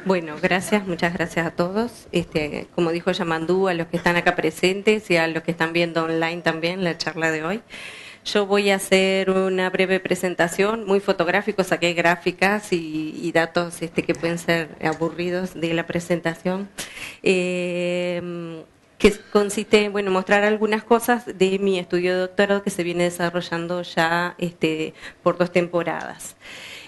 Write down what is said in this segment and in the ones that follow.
Bueno, gracias, muchas gracias a todos. Como dijo Yamandú, a los que están acá presentes y a los que están viendo online también la charla de hoy. Yo voy a hacer una breve presentación, muy fotográfico, saqué gráficas y datos que pueden ser aburridos de la presentación, que consiste en mostrar algunas cosas de mi estudio de doctorado que se viene desarrollando ya por 2 temporadas.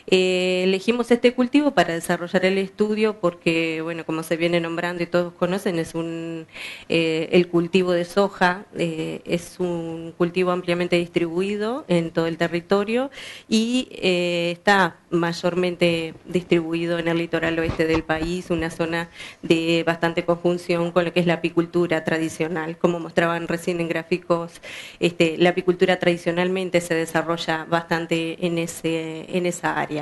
Elegimos este cultivo para desarrollar el estudio porque, como se viene nombrando y todos conocen, es el cultivo de soja, es un cultivo ampliamente distribuido en todo el territorio y está mayormente distribuido en el litoral oeste del país, una zona de bastante conjunción con lo que es la apicultura tradicional. Como mostraban recién en gráficos, la apicultura tradicionalmente se desarrolla bastante en esa área.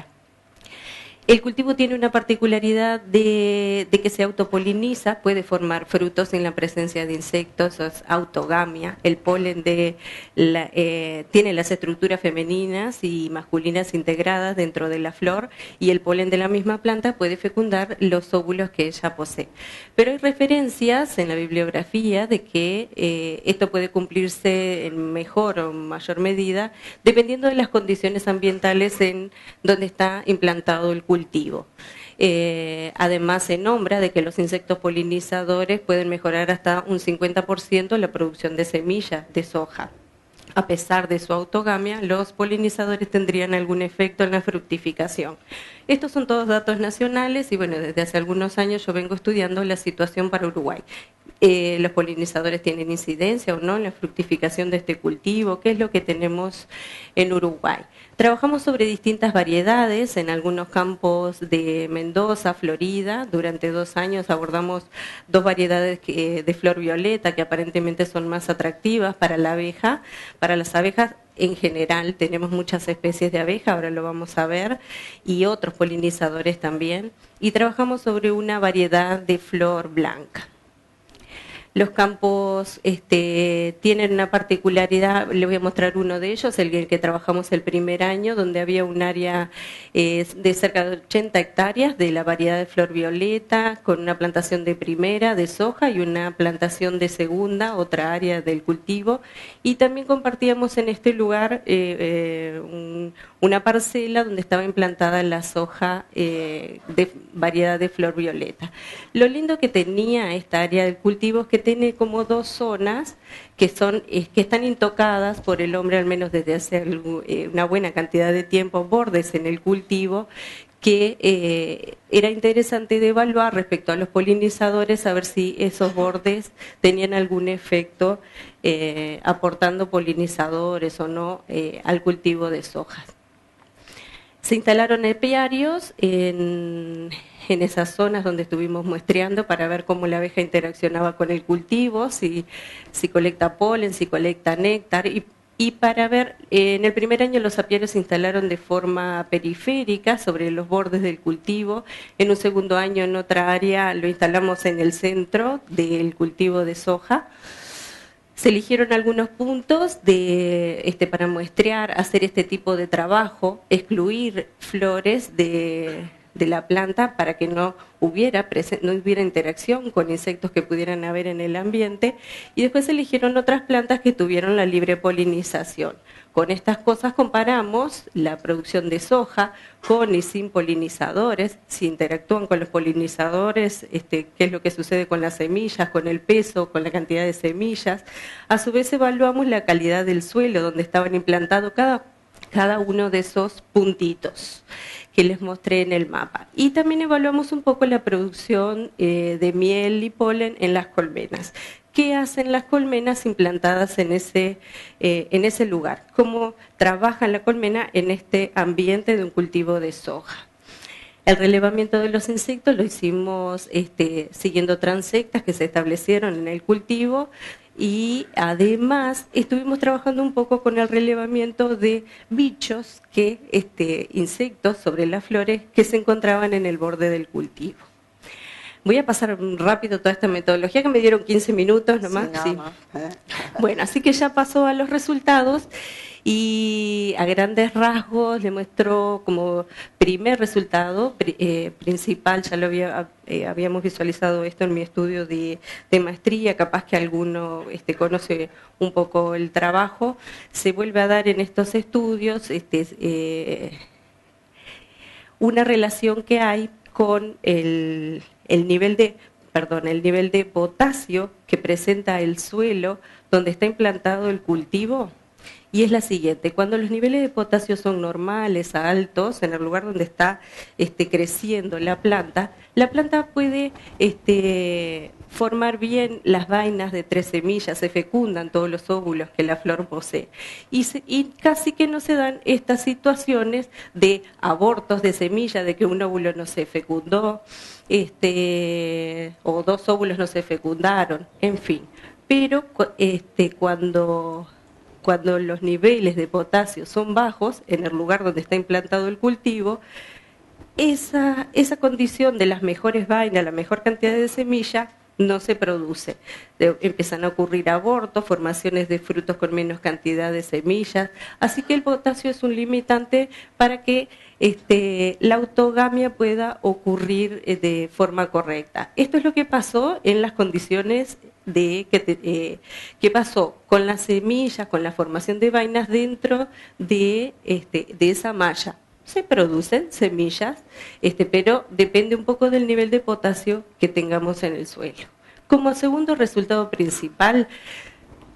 El cultivo tiene una particularidad de que se autopoliniza, puede formar frutos sin la presencia de insectos, es autogamia. El polen tiene las estructuras femeninas y masculinas integradas dentro de la flor y el polen de la misma planta puede fecundar los óvulos que ella posee. Pero hay referencias en la bibliografía de que esto puede cumplirse en mejor o mayor medida dependiendo de las condiciones ambientales en donde está implantado el cultivo. Además se nombra de que los insectos polinizadores pueden mejorar hasta un 50% la producción de semillas de soja. A pesar de su autogamia, los polinizadores tendrían algún efecto en la fructificación. Estos son todos datos nacionales y desde hace algunos años yo vengo estudiando la situación para Uruguay. ¿Los polinizadores tienen incidencia o no en la fructificación de este cultivo? ¿Qué es lo que tenemos en Uruguay? Trabajamos sobre distintas variedades en algunos campos de Mendoza, Florida. Durante 2 años abordamos 2 variedades de flor violeta que aparentemente son más atractivas para la abeja. Para las abejas en general tenemos muchas especies de abeja, ahora lo vamos a ver, y otros polinizadores también. Y trabajamos sobre una variedad de flor blanca. Los campos tienen una particularidad, les voy a mostrar uno de ellos, el que trabajamos el primer año, donde había un área de cerca de 80 hectáreas de la variedad de flor violeta, con una plantación de primera de soja y una plantación de segunda, otra área del cultivo. Y también compartíamos en este lugar una parcela donde estaba implantada la soja de variedad de flor violeta. Lo lindo que tenía esta área del cultivo es que tiene como 2 zonas que están intocadas por el hombre, al menos desde hace una buena cantidad de tiempo, bordes en el cultivo, que era interesante de evaluar respecto a los polinizadores, a ver si esos bordes tenían algún efecto aportando polinizadores o no al cultivo de sojas. Se instalaron apiarios en esas zonas donde estuvimos muestreando para ver cómo la abeja interaccionaba con el cultivo, si colecta polen, si colecta néctar, y para ver, en el primer año los apiarios se instalaron de forma periférica sobre los bordes del cultivo. En un segundo año en otra área lo instalamos en el centro del cultivo de soja. Se eligieron algunos puntos para muestrear, hacer este tipo de trabajo, excluir flores de la planta para que no hubiera interacción con insectos que pudieran haber en el ambiente, y después se eligieron otras plantas que tuvieron la libre polinización. Con estas cosas comparamos la producción de soja con y sin polinizadores, si interactúan con los polinizadores, qué es lo que sucede con las semillas, con el peso, con la cantidad de semillas. A su vez evaluamos la calidad del suelo donde estaban implantados cada uno de esos puntitos que les mostré en el mapa. Y también evaluamos un poco la producción de miel y polen en las colmenas. ¿Qué hacen las colmenas implantadas en ese lugar? ¿Cómo trabaja la colmena en este ambiente de un cultivo de soja? El relevamiento de los insectos lo hicimos siguiendo transectas que se establecieron en el cultivo, y además estuvimos trabajando un poco con el relevamiento de bichos, insectos sobre las flores que se encontraban en el borde del cultivo. Voy a pasar rápido toda esta metodología que me dieron 15 minutos nomás. Sí, no. Bueno, así que ya pasó a los resultados. Y a grandes rasgos le muestro como primer resultado principal, ya lo habíamos visualizado esto en mi estudio de maestría, capaz que alguno conoce un poco el trabajo, se vuelve a dar en estos estudios una relación que hay con el nivel de potasio que presenta el suelo donde está implantado el cultivo. Y es la siguiente: cuando los niveles de potasio son normales, altos, en el lugar donde está creciendo la planta puede formar bien las vainas de 3 semillas, se fecundan todos los óvulos que la flor posee. Y casi que no se dan estas situaciones de abortos de semilla, de que un óvulo no se fecundó, o 2 óvulos no se fecundaron, en fin. Pero cuando los niveles de potasio son bajos en el lugar donde está implantado el cultivo, esa condición de las mejores vainas, la mejor cantidad de semilla, no se produce. Empiezan a ocurrir abortos, formaciones de frutos con menos cantidad de semillas. Así que el potasio es un limitante para que la autogamia pueda ocurrir de forma correcta. Esto es lo que pasó en las condiciones que pasó con las semillas, con la formación de vainas dentro de esa malla. Se producen semillas, pero depende un poco del nivel de potasio que tengamos en el suelo. Como segundo resultado principal,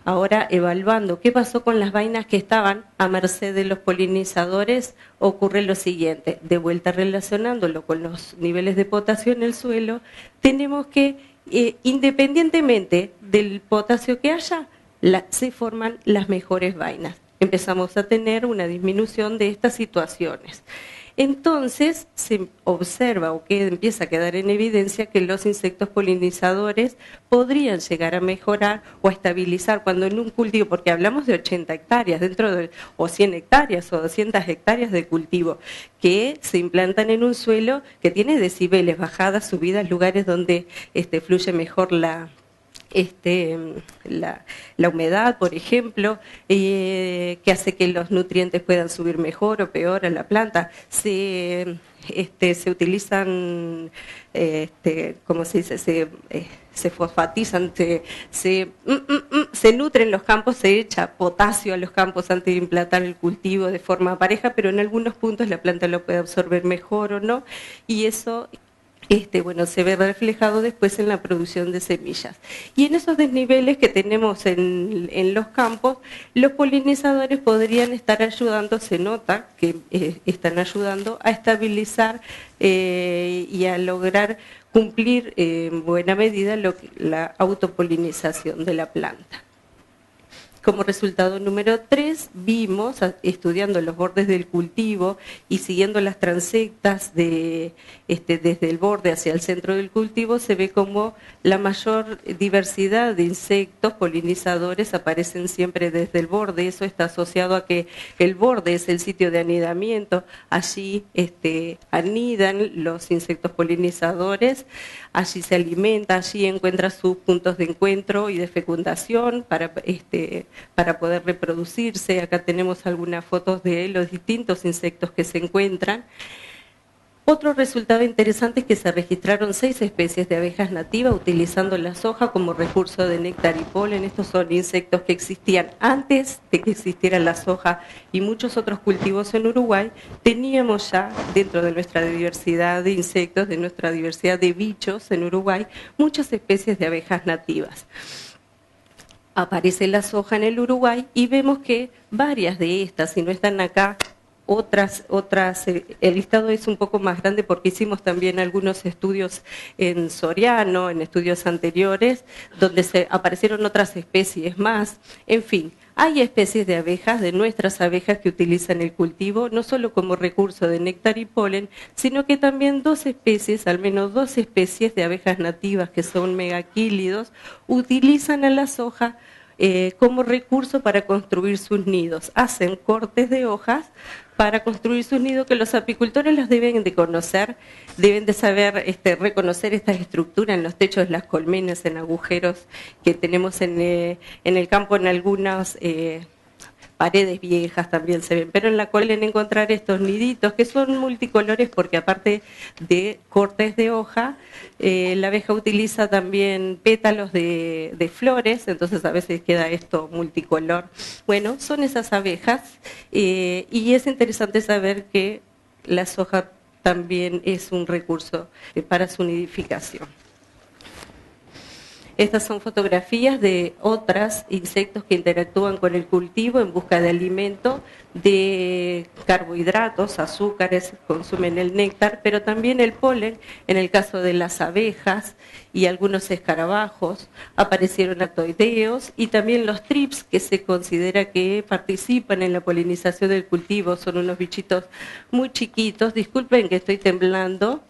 ahora evaluando qué pasó con las vainas que estaban a merced de los polinizadores, ocurre lo siguiente: de vuelta relacionándolo con los niveles de potasio en el suelo, tenemos que, independientemente del potasio que haya, se forman las mejores vainas. Empezamos a tener una disminución de estas situaciones. Entonces se observa o que empieza a quedar en evidencia que los insectos polinizadores podrían llegar a mejorar o a estabilizar cuando en un cultivo, porque hablamos de 80 hectáreas o 100 hectáreas o 200 hectáreas de cultivo que se implantan en un suelo que tiene decibeles, bajadas, subidas, lugares donde fluye mejor la humedad, por ejemplo, que hace que los nutrientes puedan subir mejor o peor a la planta. Se utilizan, ¿cómo se dice? Se fosfatizan, se nutren los campos, se echa potasio a los campos antes de implantar el cultivo de forma pareja, pero en algunos puntos la planta lo puede absorber mejor o no, y eso se ve reflejado después en la producción de semillas. Y en esos desniveles que tenemos en los campos, los polinizadores podrían estar ayudando, se nota que están ayudando a estabilizar y a lograr cumplir en buena medida la autopolinización de la planta. Como resultado número 3, vimos, estudiando los bordes del cultivo y siguiendo las transectas desde el borde hacia el centro del cultivo, se ve como la mayor diversidad de insectos polinizadores aparecen siempre desde el borde. Eso está asociado a que el borde es el sitio de anidamiento. Allí anidan los insectos polinizadores, allí se alimenta, allí encuentra sus puntos de encuentro y de fecundación para poder reproducirse. Acá tenemos algunas fotos de los distintos insectos que se encuentran. Otro resultado interesante es que se registraron 6 especies de abejas nativas utilizando la soja como recurso de néctar y polen. Estos son insectos que existían antes de que existiera la soja y muchos otros cultivos en Uruguay. Teníamos ya dentro de nuestra diversidad de insectos, de nuestra diversidad de bichos en Uruguay, muchas especies de abejas nativas. Aparece la soja en el Uruguay y vemos que varias de estas, si no están acá, otras, el listado es un poco más grande porque hicimos también algunos estudios en Soriano, en estudios anteriores, donde aparecieron otras especies más. En fin, hay especies de abejas, de nuestras abejas, que utilizan el cultivo, no solo como recurso de néctar y polen, sino que también al menos dos especies de abejas nativas, que son megaquílidos, utilizan a la soja como recurso para construir sus nidos. Hacen cortes de hojas para construir sus nidos que los apicultores los deben de conocer, deben de saber reconocer estas estructuras en los techos de las colmenas, en agujeros que tenemos en el campo, en algunos paredes viejas también se ven, pero en la polen encontrar estos niditos que son multicolores porque aparte de cortes de hoja, la abeja utiliza también pétalos de flores, entonces a veces queda esto multicolor. Bueno, son esas abejas y es interesante saber que la soja también es un recurso para su nidificación. Estas son fotografías de otros insectos que interactúan con el cultivo en busca de alimento, de carbohidratos, azúcares, consumen el néctar, pero también el polen. En el caso de las abejas y algunos escarabajos aparecieron atoideos y también los trips, que se considera que participan en la polinización del cultivo. Son unos bichitos muy chiquitos, disculpen que estoy temblando.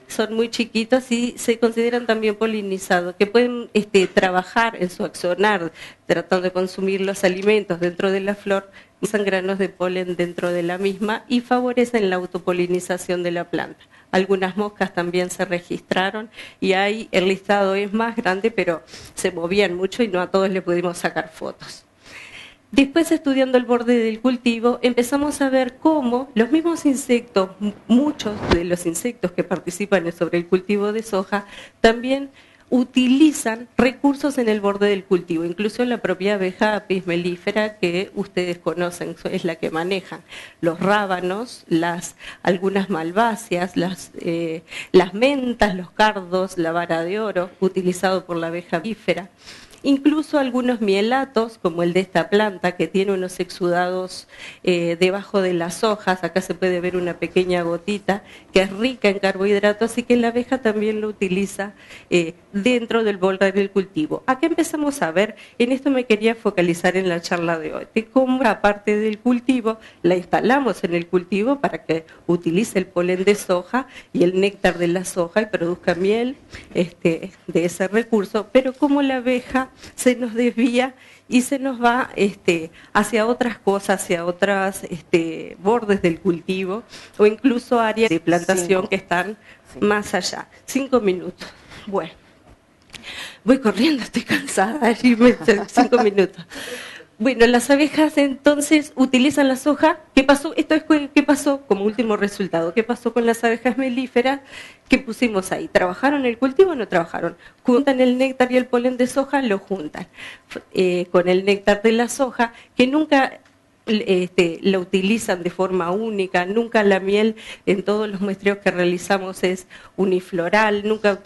Son muy chiquitos y se consideran también polinizados, que pueden trabajar en su accionar, tratando de consumir los alimentos dentro de la flor, usan granos de polen dentro de la misma y favorecen la autopolinización de la planta. Algunas moscas también se registraron y ahí el listado es más grande, pero se movían mucho y no a todos le pudimos sacar fotos. Después, estudiando el borde del cultivo, empezamos a ver cómo los mismos insectos, muchos de los insectos que participan sobre el cultivo de soja, también utilizan recursos en el borde del cultivo, incluso la propia abeja Apis mellifera que ustedes conocen, es la que manejan los rábanos, algunas malváceas, las mentas, los cardos, la vara de oro, utilizado por la abeja bífera. Incluso algunos mielatos, como el de esta planta, que tiene unos exudados debajo de las hojas, acá se puede ver una pequeña gotita, que es rica en carbohidratos y que la abeja también lo utiliza dentro del borde del cultivo. Acá empezamos a ver, en esto me quería focalizar en la charla de hoy, de cómo la parte del cultivo la instalamos en el cultivo para que utilice el polen de soja y el néctar de la soja y produzca miel de ese recurso, pero cómo la abeja se nos desvía y se nos va hacia otras cosas, hacia otros bordes del cultivo o incluso áreas de plantación que están más allá. 5 minutos. Bueno, voy corriendo, estoy cansada, allí 5 minutos. Bueno, las abejas entonces utilizan la soja. ¿Qué pasó? ¿Qué pasó como último resultado? ¿Qué pasó con las abejas melíferas que pusimos ahí? ¿Trabajaron el cultivo o no trabajaron? Juntan el néctar y el polen de soja, lo juntan con el néctar de la soja, que nunca la utilizan de forma única, nunca la miel en todos los muestreos que realizamos es unifloral, nunca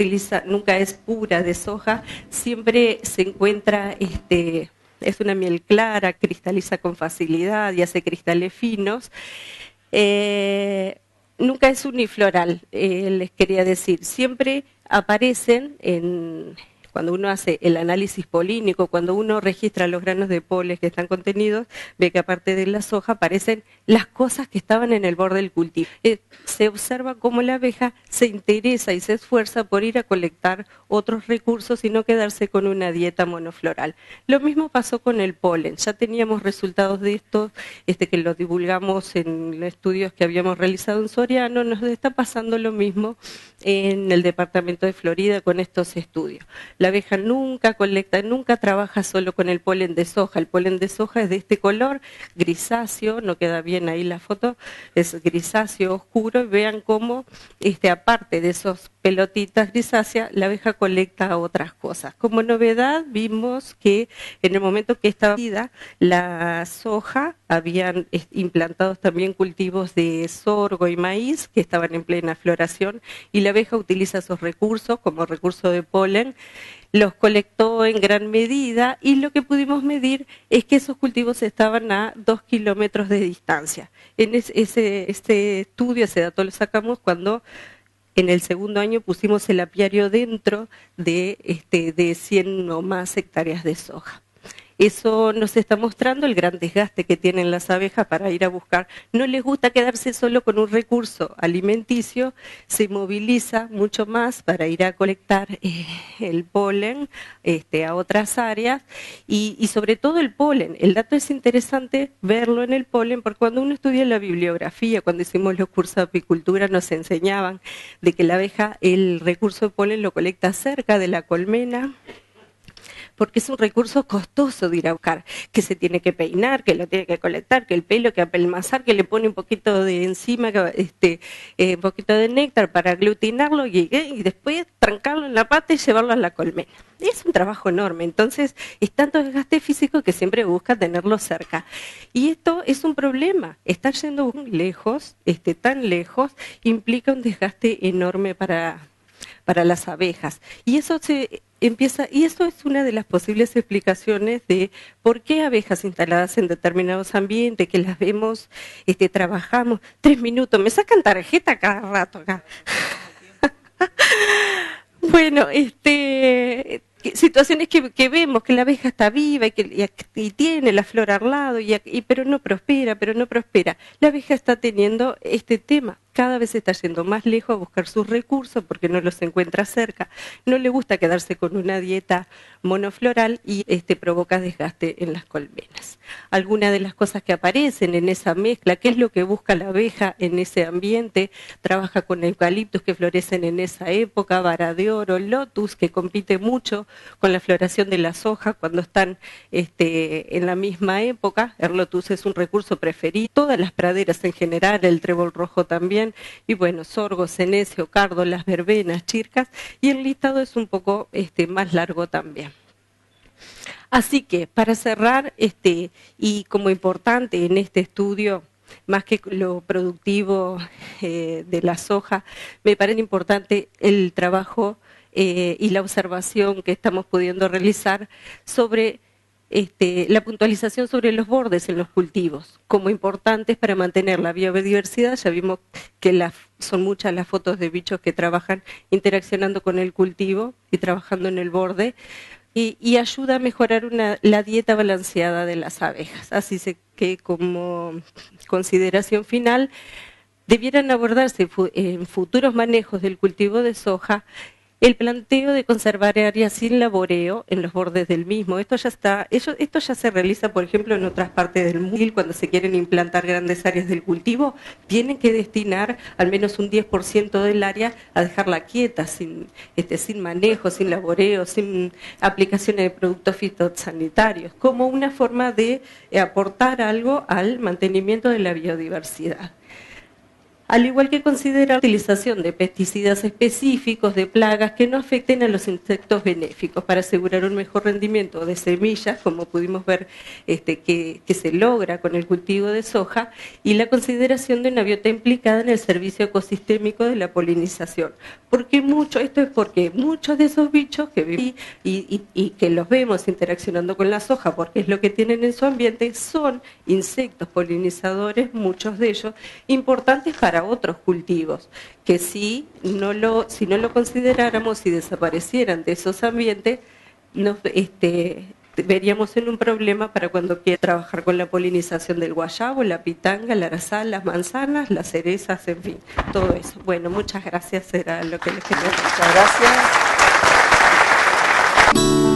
es pura de soja, siempre se encuentra es una miel clara, cristaliza con facilidad y hace cristales finos. Nunca es unifloral, les quería decir. Siempre aparecen cuando uno hace el análisis polínico, cuando uno registra los granos de polen que están contenidos, ve que aparte de la soja aparecen las cosas que estaban en el borde del cultivo. Se observa cómo la abeja se interesa y se esfuerza por ir a colectar otros recursos y no quedarse con una dieta monofloral. Lo mismo pasó con el polen. Ya teníamos resultados de esto, que los divulgamos en estudios que habíamos realizado en Soriano. Nos está pasando lo mismo en el departamento de Florida con estos estudios. La abeja nunca colecta, nunca trabaja solo con el polen de soja. El polen de soja es de este color grisáceo, no queda bien ahí la foto, es grisáceo oscuro. Y vean cómo, aparte de esos pelotitas grisáceas, la abeja colecta otras cosas. Como novedad, vimos que en el momento que estaba vida la soja, habían implantados también cultivos de sorgo y maíz que estaban en plena floración y la abeja utiliza esos recursos como recurso de polen, los colectó en gran medida y lo que pudimos medir es que esos cultivos estaban a 2 kilómetros de distancia. En este estudio, ese dato lo sacamos cuando en el segundo año pusimos el apiario dentro de 100 o más hectáreas de soja. Eso nos está mostrando el gran desgaste que tienen las abejas para ir a buscar. No les gusta quedarse solo con un recurso alimenticio, se moviliza mucho más para ir a colectar el polen a otras áreas y sobre todo el polen. El dato es interesante verlo en el polen porque cuando uno estudia la bibliografía, cuando hicimos los cursos de apicultura nos enseñaban de que la abeja el recurso de polen lo colecta cerca de la colmena, porque es un recurso costoso de ir a buscar, que se tiene que peinar, que lo tiene que colectar, que el pelo, que apelmazar, que le pone un poquito de enzima, un poquito de néctar para aglutinarlo y después trancarlo en la pata y llevarlo a la colmena. Es un trabajo enorme, entonces es tanto desgaste físico que siempre busca tenerlo cerca. Y esto es un problema, estar yendo muy lejos, tan lejos, implica un desgaste enorme para las abejas. Y eso y eso es una de las posibles explicaciones de por qué abejas instaladas en determinados ambientes, que las vemos, trabajamos 3 minutos, me sacan tarjeta cada rato acá. Bueno, situaciones que vemos que la abeja está viva y tiene la flor al lado, pero no prospera, La abeja está teniendo este tema. Cada vez está yendo más lejos a buscar sus recursos porque no los encuentra cerca. No le gusta quedarse con una dieta monofloral y provoca desgaste en las colmenas. Algunas de las cosas que aparecen en esa mezcla, ¿qué es lo que busca la abeja en ese ambiente? Trabaja con eucaliptus que florecen en esa época, vara de oro, lotus, que compite mucho con la floración de las hojas cuando están en la misma época. El lotus es un recurso preferido. Todas las praderas en general, el trébol rojo también, y bueno, sorgo, cenecio, cardo, las verbenas, chircas, y el listado es un poco más largo también. Así que, para cerrar, y como importante en este estudio, más que lo productivo de la soja, me parece importante el trabajo y la observación que estamos pudiendo realizar sobre la puntualización sobre los bordes en los cultivos, como importantes para mantener la biodiversidad. Ya vimos que son muchas las fotos de bichos que trabajan interaccionando con el cultivo y trabajando en el borde, y ayuda a mejorar la dieta balanceada de las abejas. Así que como consideración final, debieran abordarse en futuros manejos del cultivo de soja el planteo de conservar áreas sin laboreo en los bordes del mismo. Esto ya se realiza, por ejemplo, en otras partes del mundo. Cuando se quieren implantar grandes áreas del cultivo, tienen que destinar al menos un 10% del área a dejarla quieta, sin manejo, sin laboreo, sin aplicaciones de productos fitosanitarios, como una forma de aportar algo al mantenimiento de la biodiversidad. Al igual que considera la utilización de pesticidas específicos de plagas que no afecten a los insectos benéficos para asegurar un mejor rendimiento de semillas, como pudimos ver que se logra con el cultivo de soja, y la consideración de una biota implicada en el servicio ecosistémico de la polinización. Porque muchos de esos bichos que vivimos y que los vemos interaccionando con la soja, porque es lo que tienen en su ambiente, son insectos polinizadores, muchos de ellos, importantes para otros cultivos, que si no lo consideráramos y desaparecieran de esos ambientes, veríamos en un problema para cuando quiera trabajar con la polinización del guayabo, la pitanga, el arazal, las manzanas, las cerezas, en fin, todo eso. Bueno, muchas gracias, era lo que les quería decir. Muchas gracias.